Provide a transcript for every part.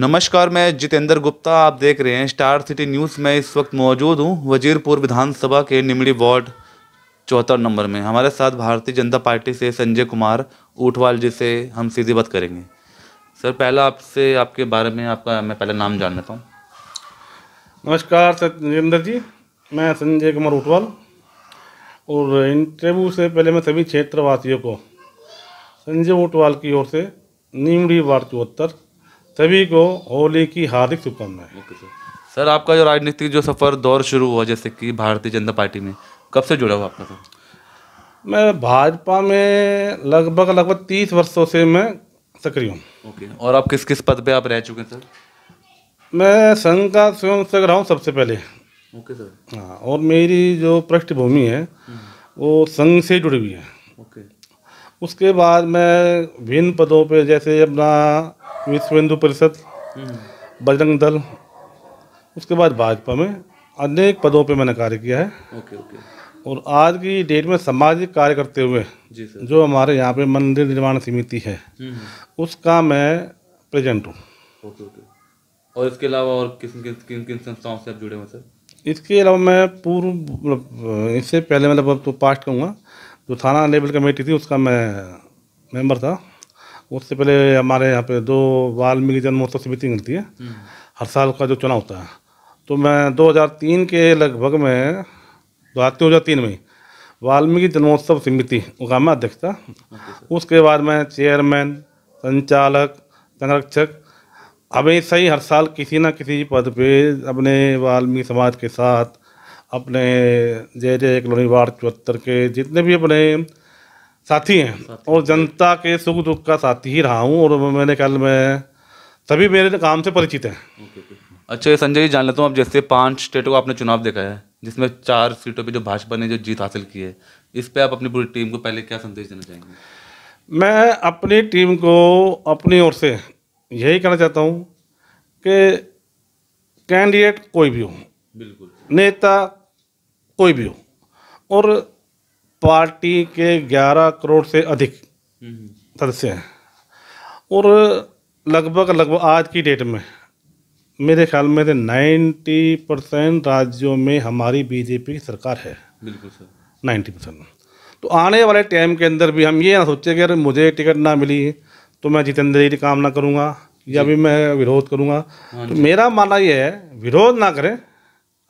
नमस्कार, मैं जितेंद्र गुप्ता। आप देख रहे हैं स्टार सिटी न्यूज़। मैं इस वक्त मौजूद हूं वजीरपुर विधानसभा के निमड़ी वार्ड 74 नंबर में। हमारे साथ भारतीय जनता पार्टी से संजय कुमार ऊंटवाल जी से हम सीधी बात करेंगे। सर, पहला आपसे आपके बारे में मैं पहले नाम जान लेता हूँ। नमस्कार जितेंद्र जी, मैं संजय कुमार ऊंटवाल। और इंटरव्यू से पहले मैं सभी क्षेत्रवासियों को संजय ऊंटवाल की ओर से निमड़ी वार्ड 74 सभी को होली की हार्दिक शुभकामनाएं। ओके सर, आपका जो राजनीतिक जो सफ़र दौर शुरू हुआ जैसे कि भारतीय जनता पार्टी में, कब से जुड़ा हुआ आपका सर? मैं भाजपा में लगभग 30 वर्षों से मैं सक्रिय हूँ। ओके, और आप किस किस पद पे आप रह चुके हैं सर? मैं संघ का स्वयं सेवक रहा हूँ सबसे पहले। Okay sir. हाँ, और मेरी जो पृष्ठभूमि है वो संघ से जुड़ी हुई है। ओके। उसके बाद मैं विभिन्न पदों पे जैसे अपना विश्व हिंदू परिषद, बजरंग दल, उसके बाद भाजपा में अनेक पदों पे मैंने कार्य किया है। Okay okay. और आज की डेट में सामाजिक कार्य करते हुए जी सर। जो हमारे यहाँ पे मंदिर निर्माण समिति है उसका मैं प्रेजेंट हूँ। Okay okay. और इसके अलावा और किन किन संस्थाओं से आप जुड़े हुए सर? इसके अलावा मैं इससे पहले मतलब तो पास्ट कहूँगा, जो थाना लेवल कमेटी थी उसका मैं मेंबर था। उससे पहले हमारे यहाँ पे 2 वाल्मीकि जन्मोत्सव समिति निकलती है, हर साल का जो चुनाव होता है। तो मैं 2003 के लगभग में 2003 में वाल्मीकि जन्मोत्सव समिति का मैं अध्यक्ष था। उसके बाद मैं चेयरमैन, संचालक, संरक्षक, हमेशा ही हर साल किसी न किसी पद पे अपने वाल्मीकि समाज के साथ अपने जय कॉलोनी वार्ड 74 के जितने भी अपने साथी हैं और जनता के सुख दुख का साथी ही रहा हूँ। और मैंने ख्याल में सभी मेरे काम से परिचित हैं। अच्छा, ये संजय जी जान लेता हूँ, अब जैसे 5 स्टेटों का आपने चुनाव देखा है जिसमें 4 सीटों पे जो भाजपा ने जो जीत हासिल की है, इस पे आप अपनी पूरी टीम को पहले क्या संदेश देना चाहेंगे? मैं अपनी टीम को अपनी ओर से यही कहना चाहता हूँ कि कैंडिडेट कोई भी हो, बिल्कुल, नेता कोई भी हो, और पार्टी के 11 करोड़ से अधिक सदस्य हैं, और लगभग आज की डेट में मेरे ख्याल में 90% राज्यों में हमारी बीजेपी की सरकार है। बिल्कुल सर, 90%। तो आने वाले टाइम के अंदर भी हम ये ना सोचें कि अगर मुझे टिकट ना मिली तो मैं जितेंद्र जी काम ना करूँगा या भी मैं विरोध करूँगा। तो मेरा मानना ये है, विरोध ना करें।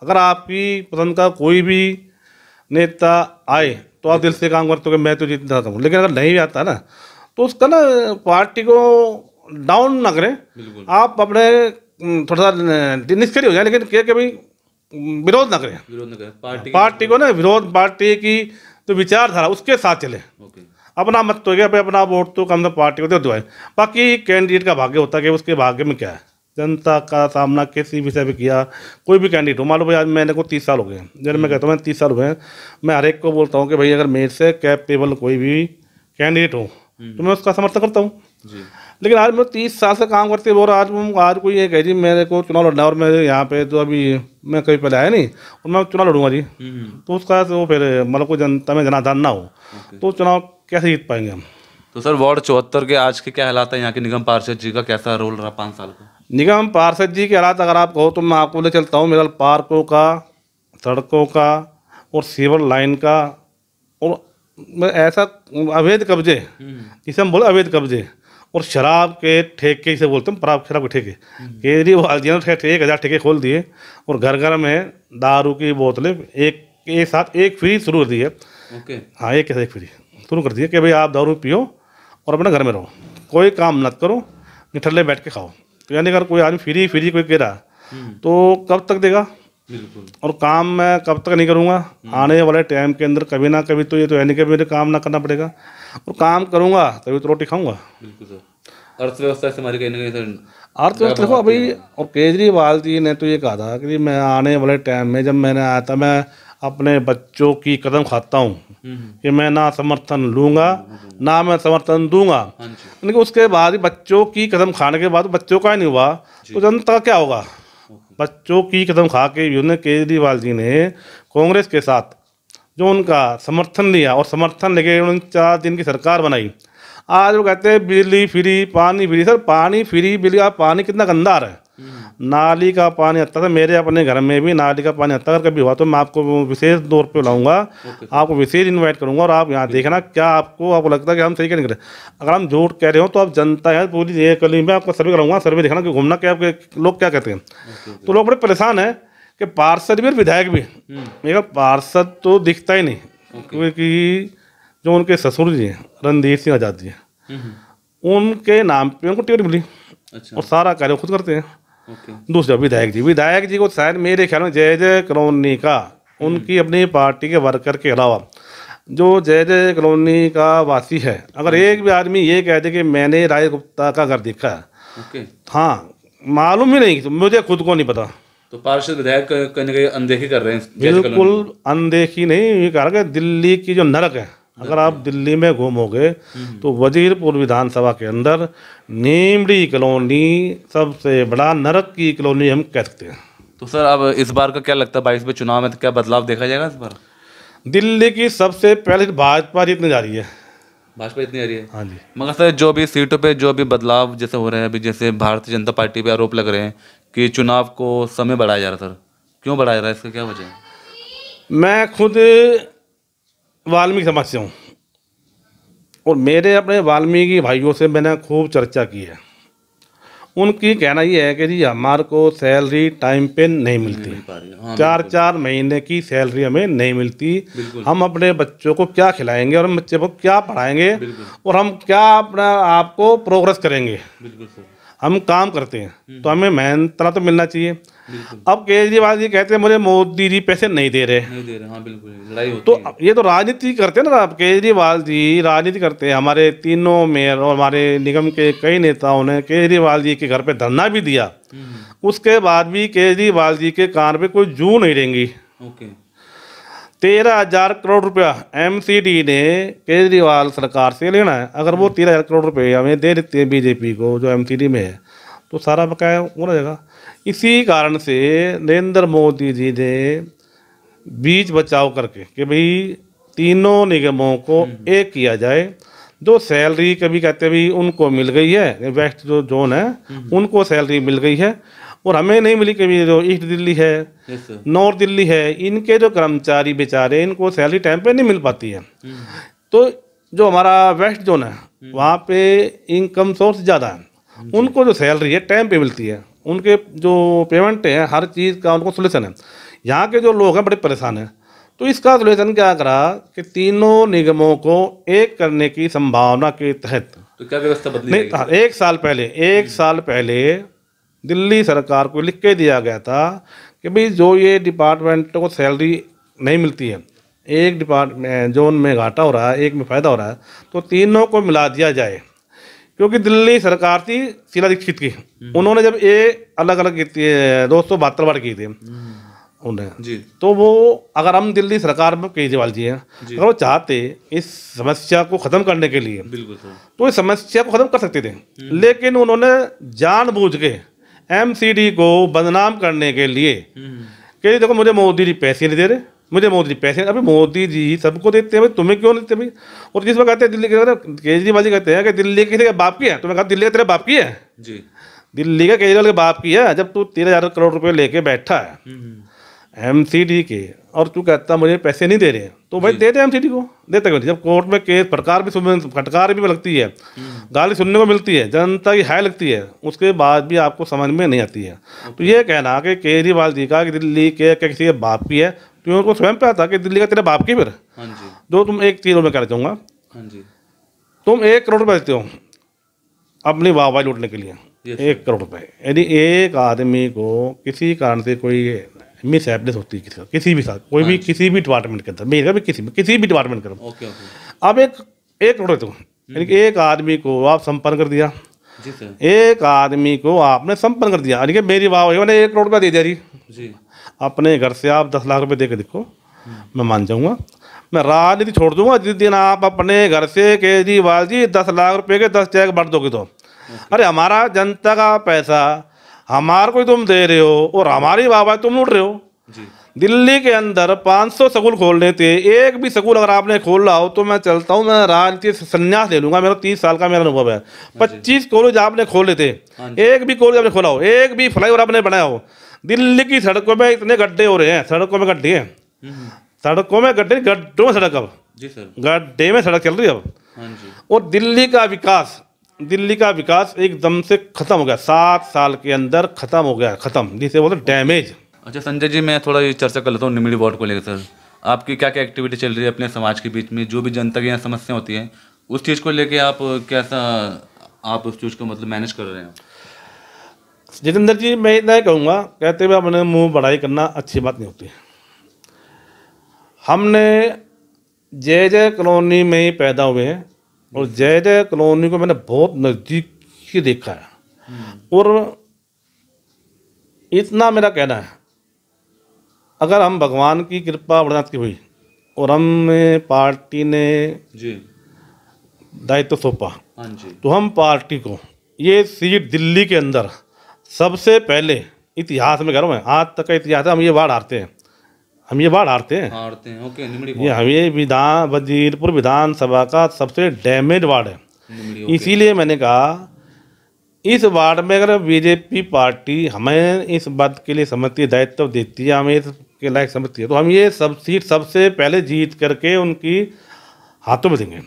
अगर आपकी पसंद का कोई भी नेता आए तो आप दिल से काम करते हो कि मैं तो जीतना चाहता हूँ, लेकिन अगर नहीं भी आता ना तो उसका ना पार्टी को डाउन ना करें। आप अपने थोड़ा सा निष्क्रिय हो जाए, लेकिन क्या भाई विरोध ना करें। पार्टी को ना विरोध, पार्टी की तो विचारधारा उसके साथ चले। अपना मत तो गया भाई, अपना वोट तो कम से पार्टी को दे दो। बाकी कैंडिडेट का भाग्य होता है कि उसके भाग्य में क्या है, जनता का सामना किसी विषय पे किया। कोई भी कैंडिडेट हो, मान लो भाई आज मैंने को 30 साल हो गए, जब मैं कहता हूँ मैं 30 साल हो गए, मैं हर एक को बोलता हूँ कि भाई अगर मेरे से कैपेबल कोई भी कैंडिडेट हो तो मैं उसका समर्थन करता हूँ। लेकिन आज मैं 30 साल से काम करते और आज कोई ये कह जी मेरे को चुनाव लड़ना और मैं यहाँ पे तो अभी मैं कभी पहले आया नहीं और मैं चुनाव लड़ूंगा जी, तो उसका तो फिर मतलब कोई जनता में जनाधान ना हो तो चुनाव कैसे जीत पाएंगे हम। तो सर, वार्ड 74 के आज के क्या हालात है? यहाँ के निगम पार्षद जी का कैसा रोल रहा 5 साल का? निगम पार्षद जी के हालात अगर आप कहो तो मैं आपको ले चलता हूँ। मेरा पार्कों का, सड़कों का और सीवर लाइन का, और ऐसा अवैध कब्जे जिसे हम बोले अवैध कब्जे, और शराब के ठेके से बोलते हैं, शराब के ठेके। केजरीवाल जी ने 1000 ठेके खोल दिए और घर घर में दारू की बोतलें एक साथ एक फ्री शुरू कर दी है। हाँ, एक फ्री शुरू कर दी है कि भाई आप दारू पियो और अपने घर में रहो, कोई काम मत करो, निठल्ले बैठ के खाओ। तो यानी अगर कोई आदमी फ्री कोई कह रहा तो कब तक देगा? बिल्कुल। और काम मैं कब तक नहीं करूँगा? आने वाले टाइम के अंदर कभी ना कभी तो ये तो है नहीं कि मेरे काम ना करना पड़ेगा, और काम करूँगा तभी तो रोटी खाऊंगा। बिल्कुल सर। अर्थव्यवस्था से हमारी कहीं ना कहीं अर्थव्यवस्था देखो अभी, और केजरीवाल जी ने तो ये कहा था कि मैं आने वाले टाइम में, जब मैंने आया था, मैं अपने बच्चों की कदम खाता हूँ कि मैं ना समर्थन लूँगा ना मैं समर्थन दूंगा। लेकिन उसके बाद बच्चों की कदम खाने के बाद बच्चों का ही नहीं हुआ तो जनता का क्या होगा? बच्चों की कदम खा के केजरीवाल जी ने कांग्रेस के साथ जो उनका समर्थन लिया और समर्थन लेके उन्होंने 4 दिन की सरकार बनाई, आज वो कहते हैं बिजली फ्री, पानी फ्री। सर पानी फ्री, बिजली, आप पानी कितना गंदा आ रहा है। नाली का पानी आता था, मेरे अपने घर में भी नाली का पानी आता है। अगर कभी हुआ तो मैं आपको विशेष तौर पे लाऊंगा, आपको विशेष इनवाइट करूंगा और आप यहाँ देखना क्या आपको लगता है कि हम सही कह नहीं कर रहे। अगर हम झूठ कह रहे हो तो आप जनता है पूरी, ये कल मैं आपको सर्वे कराऊंगा, सर्वे देखना कि घूमना क्या आपके लोग क्या कहते हैं। तो लोग बड़े परेशान है कि पार्षद भी और विधायक भी, मेरा पार्षद तो दिखता ही नहीं, क्योंकि जो उनके ससुर जी हैं रणधीर सिंह आज़ाद जी, उनके नाम पे उनको टिकट मिली और सारा कार्य खुद करते हैं। दूसरा विधायक जी को शायद मेरे ख्याल में जय जय कॉलोनी का, उनकी अपनी पार्टी के वर्कर के अलावा जो जय जय कॉलोनी का वासी है, अगर एक भी आदमी ये कह दे कि मैंने राय गुप्ता का घर देखा है, हाँ मालूम ही नहीं, मुझे खुद को नहीं पता। तो पार्षद विधायक कहीं ना कहीं अनदेखी कर रहे हैं। बिल्कुल अनदेखी नहीं, ये कह रहा कि दिल्ली की जो नरक है, अगर आप दिल्ली में घूमोगे तो वजीरपुर विधानसभा के अंदर नीमड़ी कॉलोनी सबसे बड़ा नरक की कॉलोनी हम कह सकते हैं। तो सर अब इस बार का क्या लगता है, 22 में चुनाव में तो क्या बदलाव देखा जाएगा इस बार? दिल्ली की सबसे पहले भाजपा जीतने जा रही है। भाजपा इतनी आ रही है? हाँ जी। मगर सर जो भी सीटों पे जो भी बदलाव जैसे हो रहे हैं अभी, जैसे भारतीय जनता पार्टी पे आरोप लग रहे हैं कि चुनाव को समय बढ़ाया जा रहा है। सर क्यों बढ़ाया जा रहा है, इसका क्या वजह है? मैं खुद वाल्मीकि समाज से हूँ और मेरे अपने वाल्मीकि भाइयों से मैंने खूब चर्चा की है। उनकी कहना ये है कि जी हमारे को सैलरी टाइम पे नहीं मिलती, हाँ, 4-4 महीने की सैलरी हमें नहीं मिलती। हम अपने बच्चों को क्या खिलाएंगे और हम बच्चे को क्या पढ़ाएंगे और हम क्या अपना आपको प्रोग्रेस करेंगे। बिल्कुल सर। हम काम करते हैं तो हमें मेहनत तो मिलना चाहिए। अब केजरीवाल जी कहते हैं मुझे मोदी जी पैसे नहीं दे रहे। हाँ बिल्कुल, लड़ाई होती तो है। ये तो राजनीति करते हैं ना, आप केजरीवाल जी राजनीति करते हैं। हमारे तीनों मेयर और हमारे निगम के कई नेताओं ने केजरीवाल जी के घर पे धरना भी दिया, उसके बाद भी केजरीवाल जी के कान पे कोई जू नहीं रहेंगी। 13,000 करोड़ रुपया MCD ने केजरीवाल सरकार से लेना है। अगर वो 13,000 करोड़ रुपये हमें दे देते हैं बीजेपी को जो MCD में है, तो सारा बकाया हो जाएगा। इसी कारण से नरेंद्र मोदी जी ने बीच बचाव करके कि भाई तीनों निगमों को एक किया जाए। जो सैलरी कभी कहते भी उनको मिल गई है, वेस्ट जो जोन है उनको सैलरी मिल गई है और हमें नहीं मिली। कभी जो ईस्ट दिल्ली है, नॉर्थ दिल्ली है, इनके जो कर्मचारी बेचारे इनको सैलरी टाइम पे नहीं मिल पाती है। तो जो हमारा वेस्ट जोन है वहाँ पे इनकम सोर्स ज़्यादा है, उनको जो सैलरी है टाइम पे मिलती है, उनके जो पेमेंट है हर चीज़ का उनको सोल्यूशन है। यहाँ के जो लोग हैं बड़े परेशान हैं, तो इसका सोल्यूशन क्या करा कि तीनों निगमों को एक करने की संभावना के तहत तो क्या व्यवस्था बदली? नहीं, एक साल पहले दिल्ली सरकार को लिख के दिया गया था कि भाई जो ये डिपार्टमेंट को सैलरी नहीं मिलती है, एक डिपार्टमेंट जोन में घाटा हो रहा है, एक में फ़ायदा हो रहा है, तो तीनों को मिला दिया जाए। क्योंकि दिल्ली सरकार थी शीला दीक्षित की, उन्होंने जब ये अलग अलग 272 बार की थी उन्हें जी, तो वो अगर हम दिल्ली सरकार में केजरीवाल जी हैं, अगर वो चाहते इस समस्या को ख़त्म करने के लिए बिल्कुल तो इस समस्या को ख़त्म कर सकते थे, लेकिन उन्होंने जानबूझ के MCD को बदनाम करने के लिए कि देखो मुझे मोदी जी पैसे नहीं दे रहे, मुझे मोदी जी पैसे, अभी मोदी जी सबको देते हैं भाई, तुम्हें क्यों नहीं देते भाई। और जिसमें कहते हैं दिल्ली के, केजरीवाल जी कहते हैं कि दिल्ली किसी के बाप की है, तुम्हें कहा दिल्ली का तेरे बाप की है जी, दिल्ली का केजरीवाल के बाप की है। जब तू 13,000 करोड़ रुपए लेके बैठा है MCD के और तू कहता मुझे पैसे नहीं दे रहे, तो भाई दे दे MCD को, देता क्यों? जब कोर्ट में केस फटकार भी लगती है, गाली सुनने को मिलती है, जनता की हाय लगती है, उसके बाद भी आपको समझ में नहीं आती है। तो ये कहना कि केजरीवाल जी का कि दिल्ली के किसी के बाप की है, तो उनको स्वयं पे आता कि दिल्ली का तेरा बाप की। फिर जो तुम एक चीज़ में कहना चाहूँगा, तुम 1 करोड़ रुपये देते हो अपनी वाहवाही लूटने के लिए, 1 करोड़ रुपये। यदि एक आदमी को किसी कारण से कोई मिस हैपनेस होती है किसी भी साथ, कोई भी किसी भी डिपार्टमेंट के अंदर, मेरा भी किसी भी डिपार्टमेंट करो, अब 1 करोड़ देते हो, यानी कि एक आदमी को आप संपन्न कर दिया, एक आदमी को आपने संपन्न कर दिया, यानी कि मेरी वाह मैंने 1 करोड़ रुपया दे दिया जी। अपने घर से आप 10 लाख रुपए दे के देखो, मैं मान जाऊँगा, मैं राजनीति छोड़ दूंगा जिस दिन आप अपने घर से केजरीवाल जी 10 लाख रुपए के 10 चेक बांट दोगे तो। अरे हमारा जनता का पैसा हमारे को तुम दे रहे हो और हमारी वाहवाही तुम लूट रहे हो, जी। दिल्ली के अंदर 500 स्कूल खोलने थे, एक भी स्कूल अगर आपने खोल रहा हो तो मैं चलता हूँ, मैं राजनीति से संन्यास ले लूंगा। मेरा 30 साल का मेरा अनुभव है। 25 कॉलेज आपने खोले थे, एक भी कॉलेज आपने खोला हो, एक भी फ्लाईओवर आपने बनाया हो। दिल्ली की सड़कों में इतने गड्ढे हो रहे हैं, सड़कों में गड्ढे हैं, सड़कों में गड्ढे, गड्ढों में सड़क, अब जी सर। गड्ढे में सड़क चल रही है अब। हाँ जी। और दिल्ली का विकास एकदम से खत्म हो गया, 7 साल के अंदर खत्म हो गया, खत्म, जिसे बोलते डैमेज। अच्छा संजय जी, मैं थोड़ा ये चर्चा कर लेता हूँ निमिड़ी वार्ड को लेकर। सर आपकी क्या क्या एक्टिविटी चल रही है अपने समाज के बीच में, जो भी जनता की यहाँ समस्या होती है उस चीज़ को लेके आप कैसा, आप उस चीज़ को मतलब मैनेज कर रहे हैं? जितेंद्र जी, मैं इतना ही कहूँगा, कहते हुए अपने मुंह बड़ाई करना अच्छी बात नहीं होती। हमने जय जय कॉलोनी में ही पैदा हुए हैं और जय जय कॉलोनी को मैंने बहुत नज़दीक से देखा है। और इतना मेरा कहना है, अगर हम भगवान की कृपा बरसात की हुई और हमें पार्टी ने जी दायित्व सौंपा, हाँ जी, तो हम पार्टी को ये सीट दिल्ली के अंदर सबसे पहले, इतिहास में कह रहा हूँ, आज तक का इतिहास है, हम ये वार्ड हारते हैं, हम ये वार्ड हारते हैं, हारते हैं। ओके, निमिड़ी ये हम ये वजीरपुर विधानसभा का सबसे डैमेज वार्ड है। निमिड़ी, ओके। इसीलिए मैंने कहा इस वार्ड में अगर बीजेपी पार्टी हमें इस बात के लिए समझती है, दायित्व देती है, हमें इसके लायक समझती है, तो हम ये सब सीट सबसे पहले जीत करके उनकी हाथों में देंगे।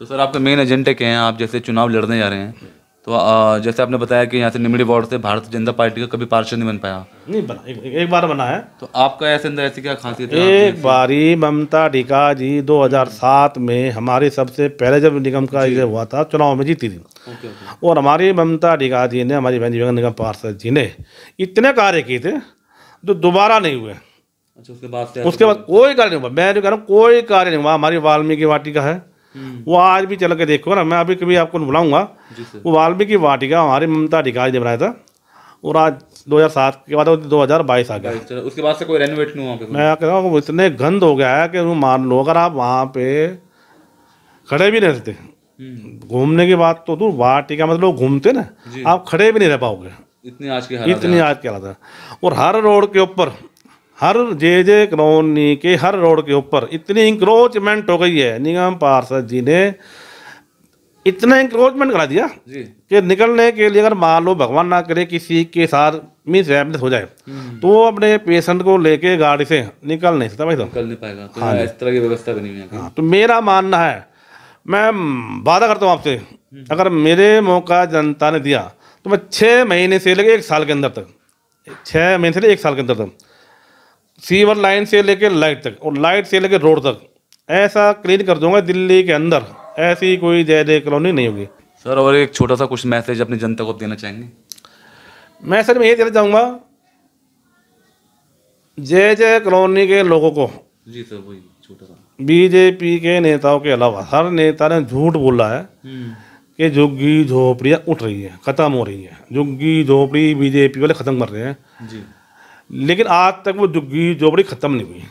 तो सर आपका मेन एजेंडा क्या है? आप जैसे चुनाव लड़ने जा रहे हैं, तो जैसे आपने बताया कि यहाँ से निमिड़ी वार्ड से भारतीय जनता पार्टी का कभी पार्षद नहीं बन पाया, नहीं बना, एक बार बना है। तो आपका ऐसे अंदर ऐसी क्या खासियत है? एक बारी ममता टिका जी 2007 में हमारे सबसे पहले जब निगम का ये हुआ था, चुनाव में जीती थी। Okay, okay. और हमारी ममता टिका जी ने, हमारी बहन जी निगम पार्षद जी ने इतने कार्य किए थे जो दोबारा नहीं हुए। अच्छा, उसके बाद से उसके बाद कोई कार्य नहीं हुआ, मैं जो कह रहा हूँ कोई कार्य नहीं हुआ। हमारी वाल्मीकि वाटिका है, वो आज भी चल के देखो ना, मैं अभी कभी आपको बुलाऊंगा। जी सर। वो वाल्मीकि वाटिका हमारी ममता टिका जी ने बनाया था, और आज 2007 के बाद 2022 आ गया। चलो, उसके बाद से कोई रेनोवेट नहीं हुआ वहाँ पे? मैं कह रहा हूँ इतने गंद हो गया है कि वो मान लो अगर आप वहाँ पे खड़े भी नहीं रहते, घूमने की बात तो दूर, वाटिका मतलब लोग घूमते ना, आप खड़े भी नहीं रह पाओगे, इतनी आज की हालत इतनी आज के हालत है। और हर रोड के ऊपर, हर जे कॉलोनी के हर रोड के ऊपर इतनी इंक्रोचमेंट हो गई है, निगम पार्षद जी ने इतना इंक्रोचमेंट करा दिया जी कि निकलने के लिए अगर मान लो भगवान ना करे किसी के साथ मिस एम्बुलेंस हो जाए, तो वो अपने पेशेंट को लेके गाड़ी से निकल नहीं सकता भाई साहब, निकल नहीं पाएगा। तो इस तरह की व्यवस्था बनी हुई है। हाँ, तो मेरा मानना है, मैं वादा करता हूँ आपसे, अगर मेरे मौका जनता ने दिया तो मैं 6 महीने से लेके 1 साल के अंदर तक, 6 महीने से लेके 1 साल के अंदर तक सीवर लाइन से लेके लाइट तक और लाइट से लेके रोड तक ऐसा क्लीन कर दूंगा दिल्ली के अंदर, ऐसी कोई जय जय कॉलोनी नहीं होगी। सर और एक छोटा सा कुछ मैसेज अपनी जनता को देना चाहेंगे? मैं सर मैं ये कहना चाहूँगा जय जय कॉलोनी के लोगों को, जी सर, वही छोटा सा। बीजेपी के नेताओं के अलावा हर नेता ने झूठ बोला है कि झुग्गी झोपड़ियाँ उठ रही है, ख़त्म हो रही है, झुग्गी झोपड़ी बीजेपी वाले ख़त्म कर रहे हैं जी, लेकिन आज तक वो झुग्गी झोपड़ी ख़त्म नहीं हुई।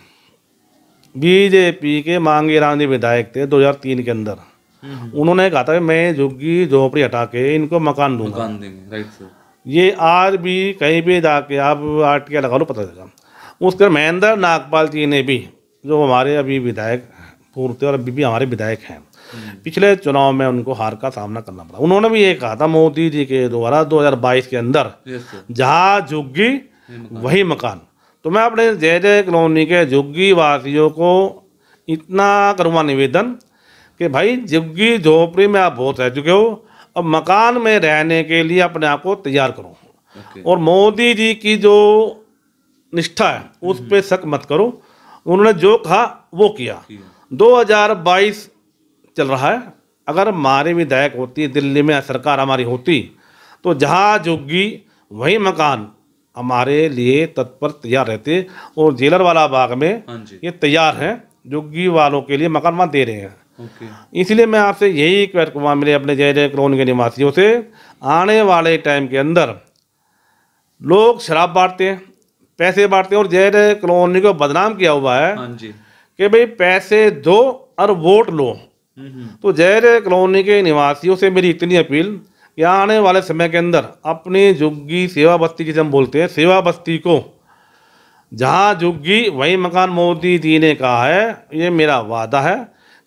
बीजेपी के मांगे राम जी विधायक थे 2003 के अंदर, उन्होंने कहा था कि मैं झुग्गी झोपड़ी हटा के इनको मकान दूंगा, मकान देंगे, राइट सर। ये आज भी कहीं भी जाके आप आरटीआई लगा लो पता चलेगा। उसके बाद महेंद्र नागपाल जी ने भी, जो हमारे अभी विधायक पूर्व थे और अभी भी हमारे विधायक हैं, पिछले चुनाव में उनको हार का सामना करना पड़ा। उन्होंने भी ये कहा था मोदी जी के द्वारा 2022 के अंदर जहाँ झुग्गी वही मकान। तो मैं अपने जय जय कॉलोनी के झुग्गी वासियों को इतना करूँगा निवेदन कि भाई झुग्गी झोपड़ी में आप बहुत रह चुके हो, अब मकान में रहने के लिए अपने आप को तैयार करो। और मोदी जी की जो निष्ठा है उस पर शक मत करो, उन्होंने जो कहा वो किया। 2022 चल रहा है, अगर हमारे विधायक होती, दिल्ली में सरकार हमारी होती, तो जहाँ झुग्गी वही मकान हमारे लिए तत्पर तैयार रहते। और जेलर वाला बाग में ये तैयार हैं, झुग्गी वालों के लिए मकान वहाँ दे रहे हैं। इसलिए मैं आपसे यही कहूँगा मेरे अपने जय जय कॉलोनी के निवासियों से, आने वाले टाइम के अंदर लोग शराब बांटते हैं, पैसे बांटते हैं, और जय जय कॉलोनी को बदनाम किया हुआ है कि भाई पैसे दो और वोट लो। तो जय जय कॉलोनी के निवासियों से मेरी इतनी अपील कि आने वाले समय के अंदर अपनी झुग्गी सेवा बस्ती जिसे हम बोलते हैं, सेवा बस्ती को जहाँ झुग्गी वही मकान मोदी जी ने कहा है, ये मेरा वादा है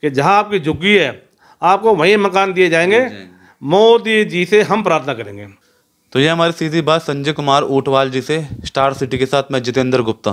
कि जहाँ आपकी झुग्गी है आपको वही मकान दिए जाएंगे। मोदी जी से हम प्रार्थना करेंगे। तो ये हमारी सीधी बात संजय कुमार ऊंटवाल जी से। स्टार सिटी के साथ मैं जितेंद्र गुप्ता।